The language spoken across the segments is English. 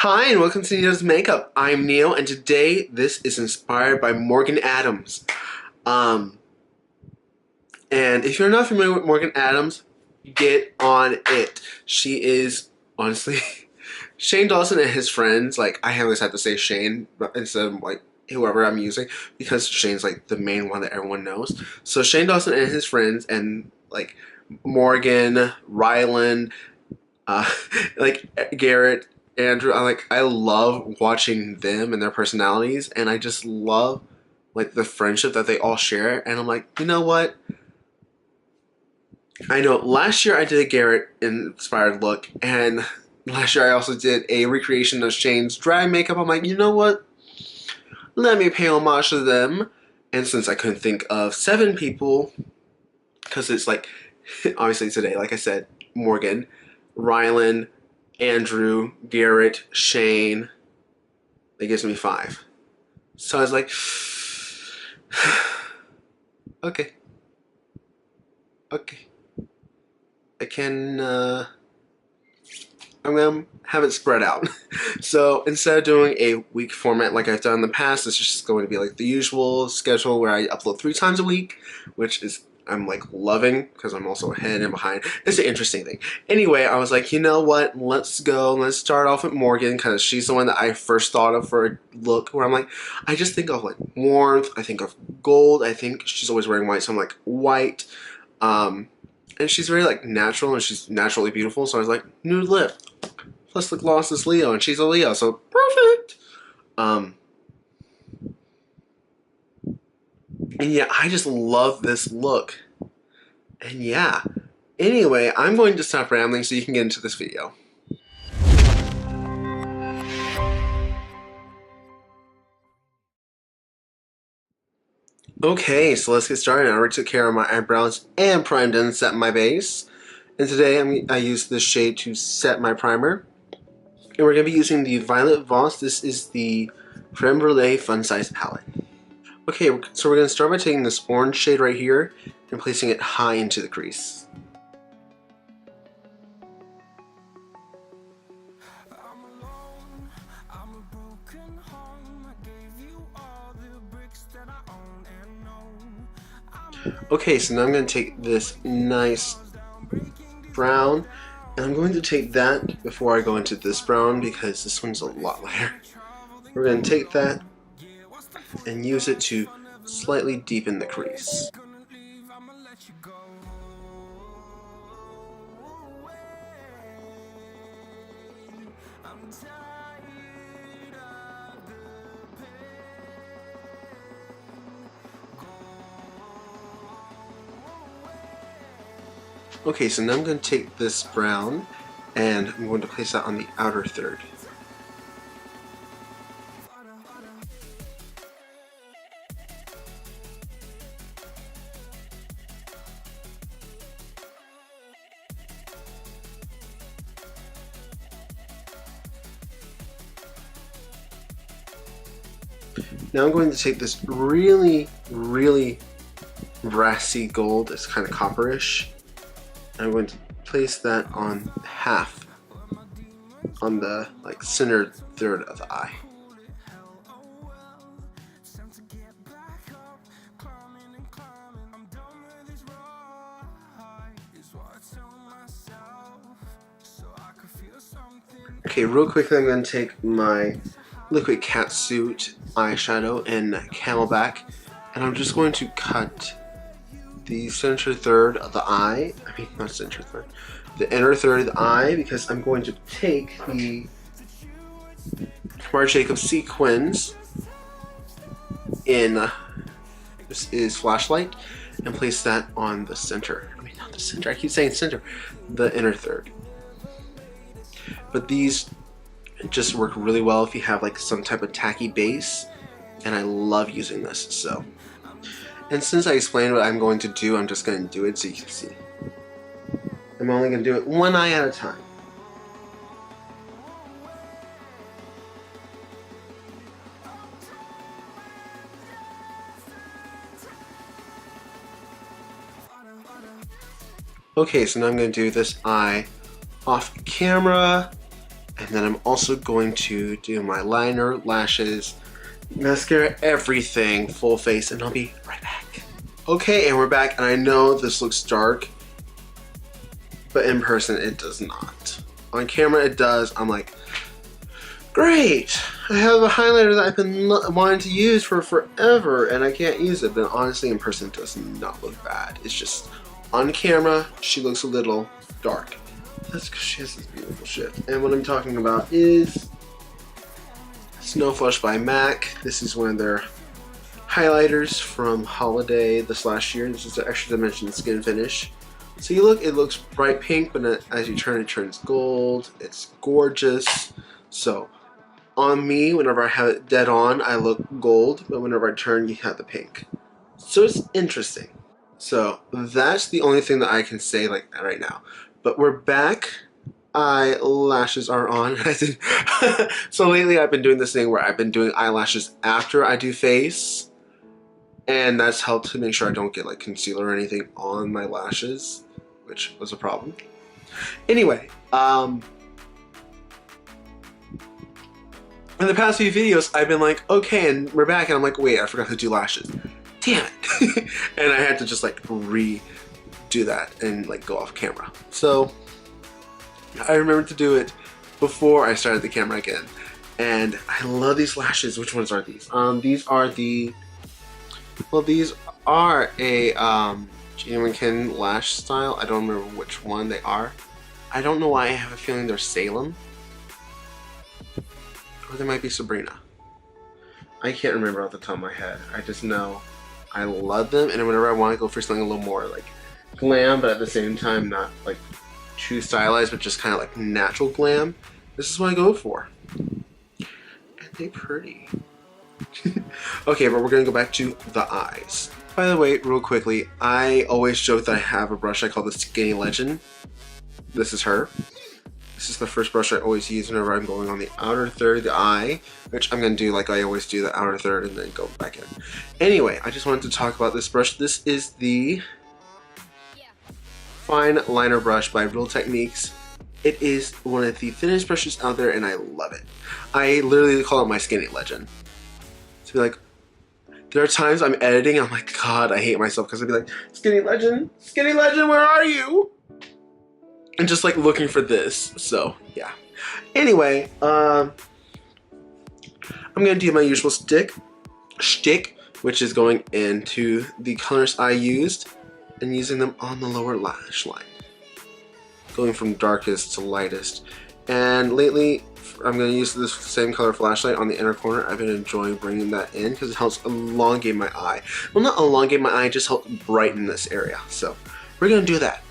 Hi, and welcome to Neo's Makeup. I'm Neo, and today this is inspired by Morgan Adams. Um, and if you're not familiar with Morgan Adams, get on it. She is, honestly, Shane Dawson and his friends, like, I always have to say Shane instead of, like, whoever I'm using, because Shane's, like, the main one that everyone knows. So Shane Dawson and his friends, and, like, Morgan, Ryland, uh, like, Garrett, Andrew, I love watching them and their personalities, and I just love like the friendship that they all share. And I'm like, you know what? I know last year I did a Garrett inspired look, and last year I also did a recreation of Shane's drag makeup. I'm like, you know what? Let me pay homage to them. And since I couldn't think of 7 people, because it's like obviously today, like I said, Morgan, Rylan, Andrew, Garrett, Shane. That gives me 5. So I was like, okay. I can, I'm gonna have it spread out. So instead of doing a week format like I've done in the past, it's just going to be like the usual schedule where I upload 3 times a week, which is I'm like loving because I'm also ahead and behind. It's an interesting thing. Anyway, I was like, you know what? Let's go. Let's start off with Morgan because she's the one that I first thought of for a look where I'm like, I just think of like warmth. I think of gold. I think she's always wearing white, so I'm like white. And she's very like natural and she's naturally beautiful. So I was like, nude lip. Plus the gloss is Leo and she's a Leo, so perfect. And yeah, I just love this look. And yeah. Anyway, I'm going to stop rambling so you can get into this video. Okay, so let's get started. I already took care of my eyebrows and primed and set my base. And today I use this shade to set my primer. And we're going to be using the Violet Voss. This is the Creme Brulee Fun Size Palette. Okay, so we're going to start by taking this orange shade right here and placing it high into the crease. Okay, so now I'm going to take this nice brown, and I'm going to take that before I go into this brown because this one's a lot lighter. We're going to take that and use it to slightly deepen the crease. Okay, so now I'm going to take this brown and I'm going to place that on the outer third. Now I'm going to take this really brassy gold, it's kind of copperish, and I'm going to place that on half, on the like center third of the eye. Okay, real quickly I'm going to take my Liquid Catsuit eyeshadow in Camelback, and I'm just going to cut the center third of the eye, not center third, the inner third of the eye, because I'm going to take the Marc Jacobs sequins in, this is Flashlight, and place that on the center. Not the center, I keep saying center, the inner third. But these just work really well if you have like some type of tacky base, and I love using this. So, and since I explained what I'm going to do, I'm just going to do it so you can see. I'm only going to do it one eye at a time. Okay, so now I'm going to do this eye off camera. And And then I'm also going to do my liner, lashes, mascara, everything, full face, and I'll be right back. Okay, and we're back, and I know this looks dark, but in person it does not. On camera it does. I'm like, great! I have a highlighter that I've been wanting to use for forever, and I can't use it, but honestly in person it does not look bad. It's just, on camera, she looks a little dark. That's because she has this beautiful shit. And what I'm talking about is Snow Flush by MAC. This is one of their highlighters from holiday this last year. This is the Extra Dimension Skin Finish. So it looks bright pink, but as you turn it turns gold. It's gorgeous. So on me, whenever I have it dead on, I look gold, but whenever I turn, you have the pink. So it's interesting. So that's the only thing that I can say like right now. But we're back. Eyelashes are on. So lately I've been doing this thing where I've been doing eyelashes after I do face. And that's helped to make sure I don't get like concealer or anything on my lashes, which was a problem. Anyway, in the past few videos I've been like, okay, and we're back, and I'm like, wait, I forgot to do lashes. Damn it. And I had to just like redo that and like go off camera. So I remembered to do it before I started the camera again. And I love these lashes. Which ones are these? These are the, well, these are a Jane McKinn lash style. I don't remember which one they are. I don't know why I have a feeling they're Salem. Or they might be Sabrina. I can't remember off the top of my head. I just know I love them, and whenever I want to go for something a little more like glam, but at the same time not like too stylized, but just kind of like natural glam, this is what I go for. And they're pretty. Okay, but we're gonna go back to the eyes. By the way, real quickly, I always joke that I have a brush I call the Skinny Legend. This is her. This is the first brush I always use whenever I'm going on the outer third of the eye, which I'm going to do like I always do, the outer third and then go back in. Anyway, I just wanted to talk about this brush. This is the Fine Liner Brush by Real Techniques. It is one of the thinnest brushes out there, and I love it. I literally call it my Skinny Legend. To be like, there are times I'm editing, I'm like, God, I hate myself, because I'd be like, Skinny Legend, where are you? And just like looking for this. So yeah. Anyway, I'm gonna do my usual shtick, which is going into the colors I used and using them on the lower lash line, going from darkest to lightest. And lately I'm going to use this same color flashlight on the inner corner. I've been enjoying bringing that in because it helps elongate my eye. Well, not elongate my eye, just help brighten this area. So we're going to do that.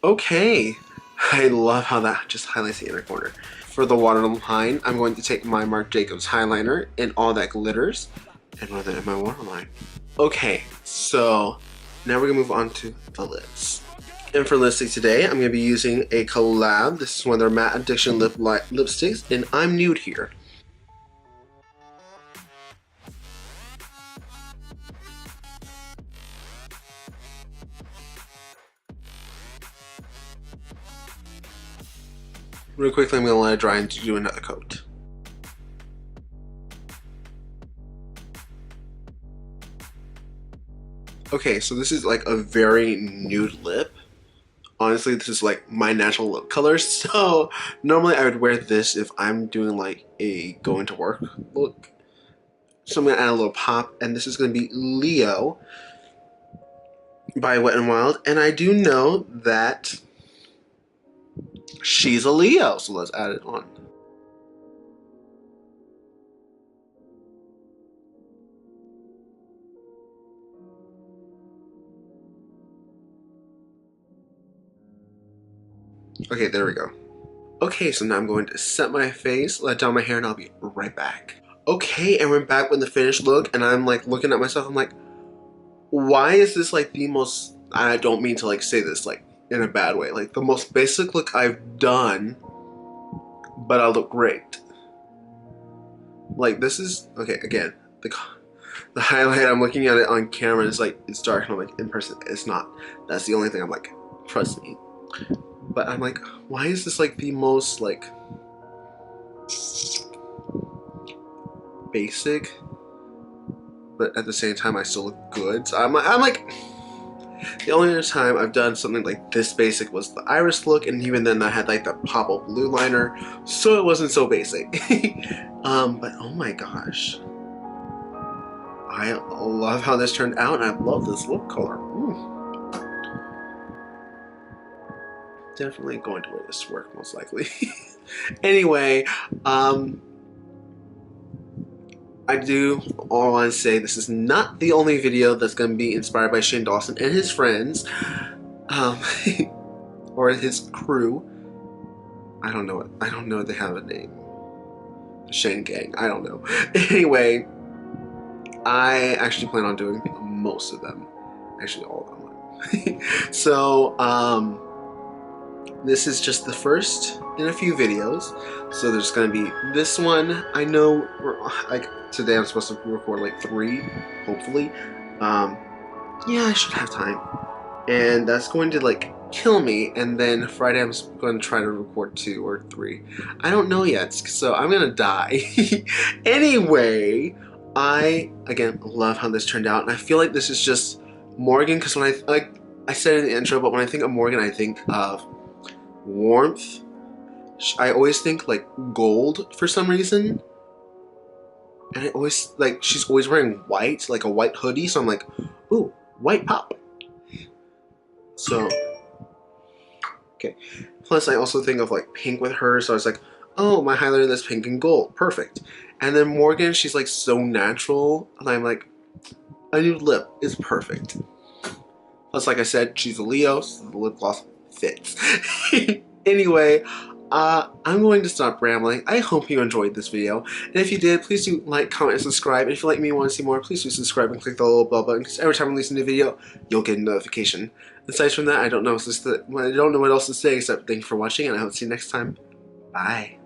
Okay, I love how that just highlights the inner corner. For the waterline, I'm going to take my Marc Jacobs highliner in All That Glitters and run that in my waterline. Okay, so now we're gonna move on to the lips. And for lipstick today, I'm gonna be using a collab. This is one of their Matte Addiction lipsticks, and I'm nude here. Real quickly, I'm going to let it dry and do another coat. Okay, so this is like a very nude lip. Honestly, this is like my natural lip color, so normally I would wear this if I'm doing like a going to work look. So I'm going to add a little pop, and this is going to be Leo by Wet n Wild, and I do know that she's a Leo, so let's add it on. Okay, there we go. Okay, so now I'm going to set my face, let down my hair, and I'll be right back. Okay, and we're back with the finished look, and I'm like looking at myself, I'm like, why is this like the most, I don't mean to like say this like in a bad way, like the most basic look I've done, but I look great. Like this is, okay, again, the highlight, I'm looking at it on camera, it's like, it's dark, and I'm like, in person, it's not. That's the only thing I'm like, trust me. But I'm like, why is this like the most like basic, but at the same time I still look good? So I'm like, the only other time I've done something like this basic was the iris look, and even then I had like the pop-up blue liner, so it wasn't so basic. But oh my gosh, I love how this turned out, and I love this lip color. Definitely going to wear this to work, most likely. Anyway, I do all want to say this is not the only video that's going to be inspired by Shane Dawson and his friends, or his crew. I don't know if they have a name. The Shane Gang. I don't know. Anyway, I actually plan on doing most of them. Actually, all of them. So, this is just the first in a few videos. So there's gonna be this one. I know, like today I'm supposed to record like 3, hopefully. Yeah, I should have time. And that's going to like kill me. And then Friday I'm going to try to record 2 or 3. I don't know yet, so I'm gonna die. Anyway, I again love how this turned out, and I feel like this is just Morgan, because when I said in the intro, but when I think of Morgan, I think of warmth. I always think like gold for some reason, and I always like, she's always wearing white, like a white hoodie, so I'm like, ooh, white pop. So okay, plus I also think of like pink with her, so I was like, oh, my highlighter that's pink and gold, perfect. And then Morgan, she's like so natural, and I'm like, a nude lip is perfect. Plus, like I said, she's a Leo, so the lip gloss fits. Anyway, I'm going to stop rambling. I hope you enjoyed this video, and if you did, please do like, comment, and subscribe. And if you like me and want to see more, please do subscribe and click the little bell button, because every time I release a new video, you'll get a notification. Aside from that, I don't know what else to say except thank you for watching, and I hope to see you next time. Bye.